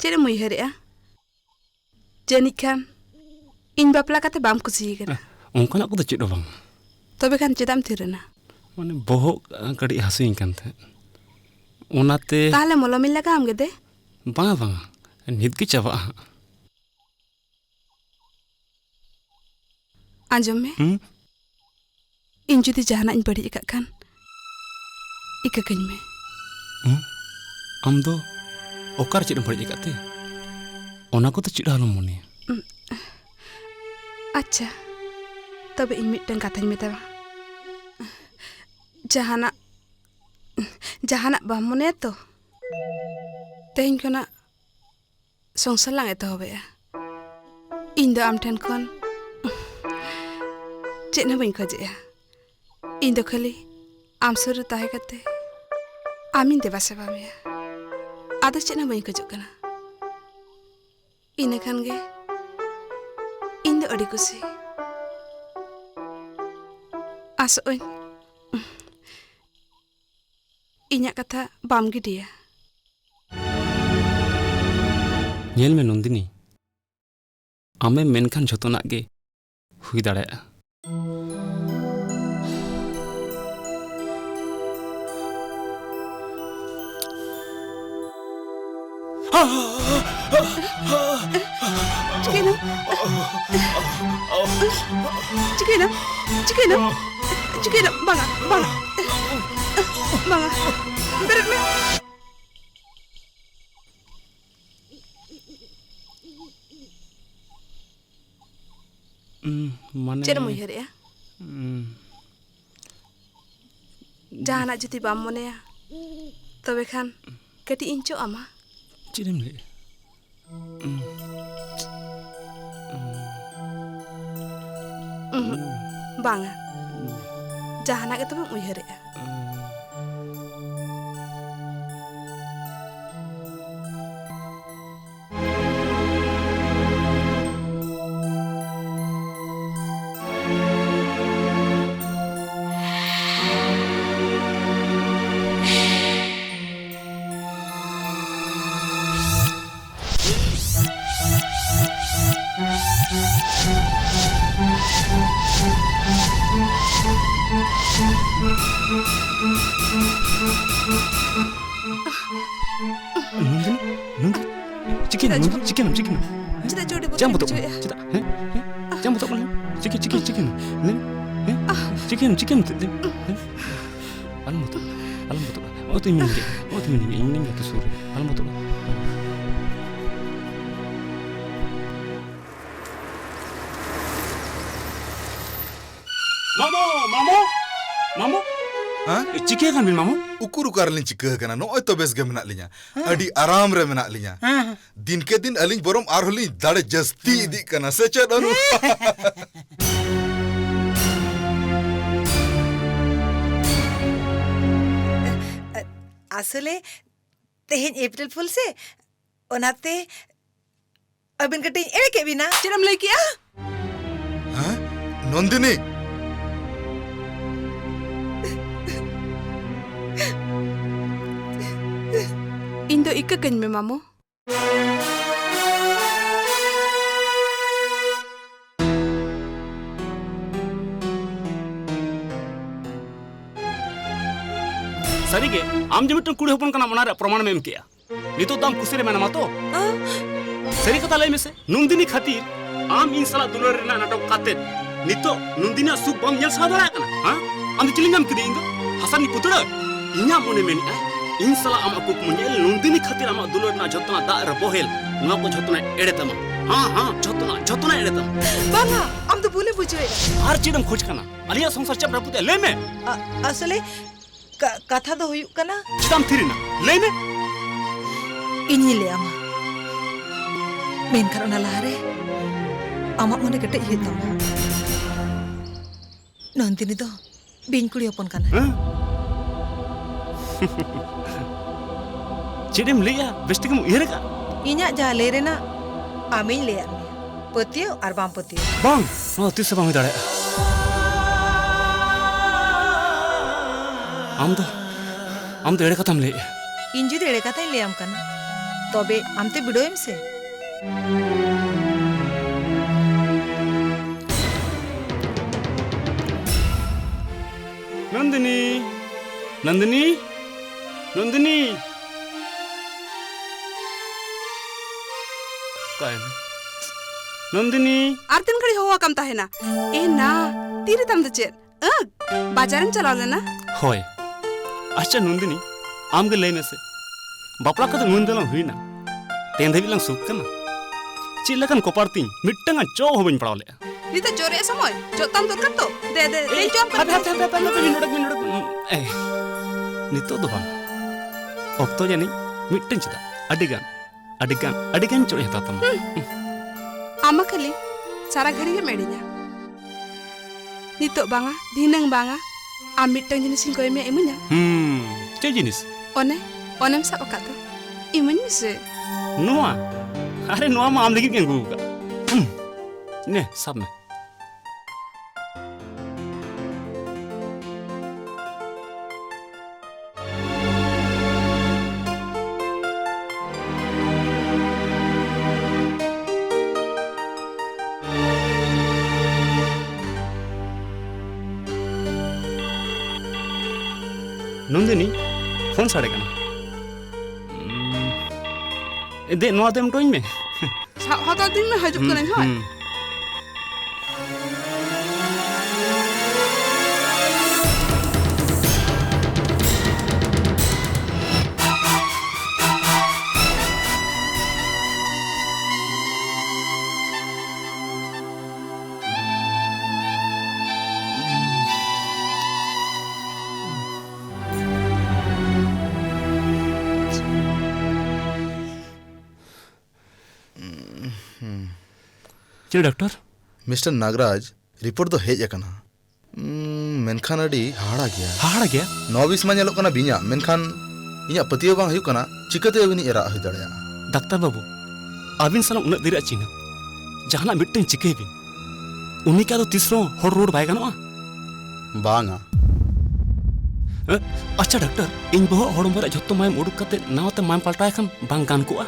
Cere mu ihare janik kan इन बापला काते balm कुसी कना उनकना को चेद बांग तबे खान चेदाम थिरना माने बोहो कड़ी हसुइन कान थे ओनाते ताहले मलमिल लगा हम गदे बांगा बांगा नित की चाबा आंजम में इन जुदी जहाना इन बड़ी इका खान इका कहीं में हम दो ओकार चेद बड़ी इकाते ओना को तो चेद हालम मोने अच्छा तबे इन मिटन काथाñ मेतावा जहाना बाम मोने तो तेहिं कोना संसार लांग एतो होबे इन दो आम ठेन खन चेद ना बइन खोजे इन दो खाली आम सुर ताहे कते आमिन देबा सेबा मे आदो चेद ना बइन खोजो कना इन खान गे इन दो अड़ी कुसी आसों इन्या कथा बाम गिदिया नेल में नंदिनी आमे मेनखान जतोना गे हुई दाड़ाया Cikina, banga, berat me. Mana? Cera mu ihare ya? Jahana juti bam mone ya, tobe kan kati inco ama. Cera mle. Banga. Jahana itu bang uyare ya. Chicken. Cita jodi buat Jangan betul. Cita. Jangan betul kan? Chicken. Chicken. Alam betul. Oh tu ini ke suri. Alam betul. Mamo. Hah? Chicken kan bil mamo? Ukur lin chicken kana no oi to bes ge menak linya. Adi aram re menak linya. Din ke din alin borom ar holi dade jasti di kana secha danu. Asale tehin April Fool se onate abin kating ere ke bina Ciram lagi ya? Hah? Nandini. Indo ika kan me mamo. Sarige, am jemitun kudi hopon kana monare प्रमाण में किया नितो दाम कुसिरे में नमातो सरी कथा लय मेसे नंदिनी खातिर आम इन साला दुलर रेना नाटक काते नितो नंदिनी सुख बम यल सादरा kana हां am चिलिंगम कदी इंदो हसन पुतड़ा इन्या मोने मेनी इन साला am aku मुनेल नंदिनी खातिर am दुलर ना जतना दा रे बोहेल ना को जतना एड़े तमा हां जतना एड़े तमा banga am to bule bujhe हर चिदम खोज kana अलिया संसार चप रपुते ले में asale katha do huyuk kana चिदम थिरिना ले में ini le ama men karena lare amak mone kete hitam nanti ni do bin kuli opon kana चिदम लिया बेस्टिकम इहरका inya jale rena amin le ame potiu ar bam potiu bang no tis bang dare आम तो एड़े कथाम ले इन जुदी एड़े कथाई ले आम कना तबे आमते बिडोएम से नंदिनी नंदिनी नंदिनी काय ना नंदिनी आर तीन घड़ी होवा कम ताहे ना ए ना तीरे तम दचे बाजारम चलाव लेना होय अच्छा नंदिनी आम के लय में से बापला का तो नुन देला हुईना तेंदे बिलांग सुख कना चिल्लकन कोपारती मिट्टंगा चो हो बन पड़ावले नीता चोरे समय जोताम दरकार तो दे ले जॉब कर नितो दो बांग ऑक्तो जानी मिट्टन चिदा अडिगान चोरे हता तम आमा खाली सारा घड़ी के मेडिया नितो बांगा दिनंग बांगा आम मिट्टंग जिनिसिन को एमे इमुnya चे जिनिस ओनेम सा ओका तो इमुnya से नोआ अरे नोआ मा आम लगी के गुगा ने सब में नंदिनी फोन साड़े कना दे नोआ देम टोइन में हता दिन में हजुक करें होय चल डॉक्टर मिस्टर नागराज रिपोर्ट दो हेज अकना मेनखान अडी हाड़ा गया 9-20 मा नेलो कना बिना मेनखान इया पतियो बांग हुई कना चिकते अबिनी एरा हुई दड़या डाक्टर बाबू आबिन साला उन्ना दिरा चिना जहाना मिट्टन चिके बिन उन्हीं का तो तीसरो हर रोड बाय गनवा बांगा अच्छा डॉक्टर इन बहो हड़मरा जत्तो मायम उडुक कते नावते मायम पलटाय खन बांग गान कोआ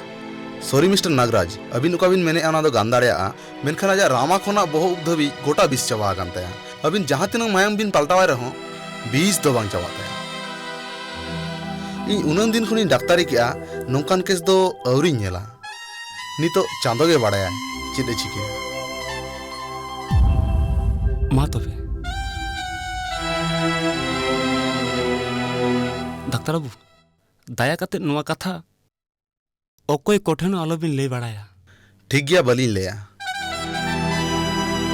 सॉरी मिस्टर नागराज अबिन उकाबिन मैंने आना दो गान दाड़या मेनखान आजा रामा खोना बहु धबी गोटा बिस चबा गान तया अबिन जहां तिनंग मायम बिन पलटावाय रहो 20 दो बांग चबा तया इन उनन दिन खुनी डाक्तारी किया नोंकान केस दो अवरी नेला नितो चांदो गे बाड़ाया चिदे चिके मा तबे डाक्टर बाबू दया कते नोआ कथा ओकोय कोठेनो आलोबिन ले बाड़ाया ठीक गया बलिन लेया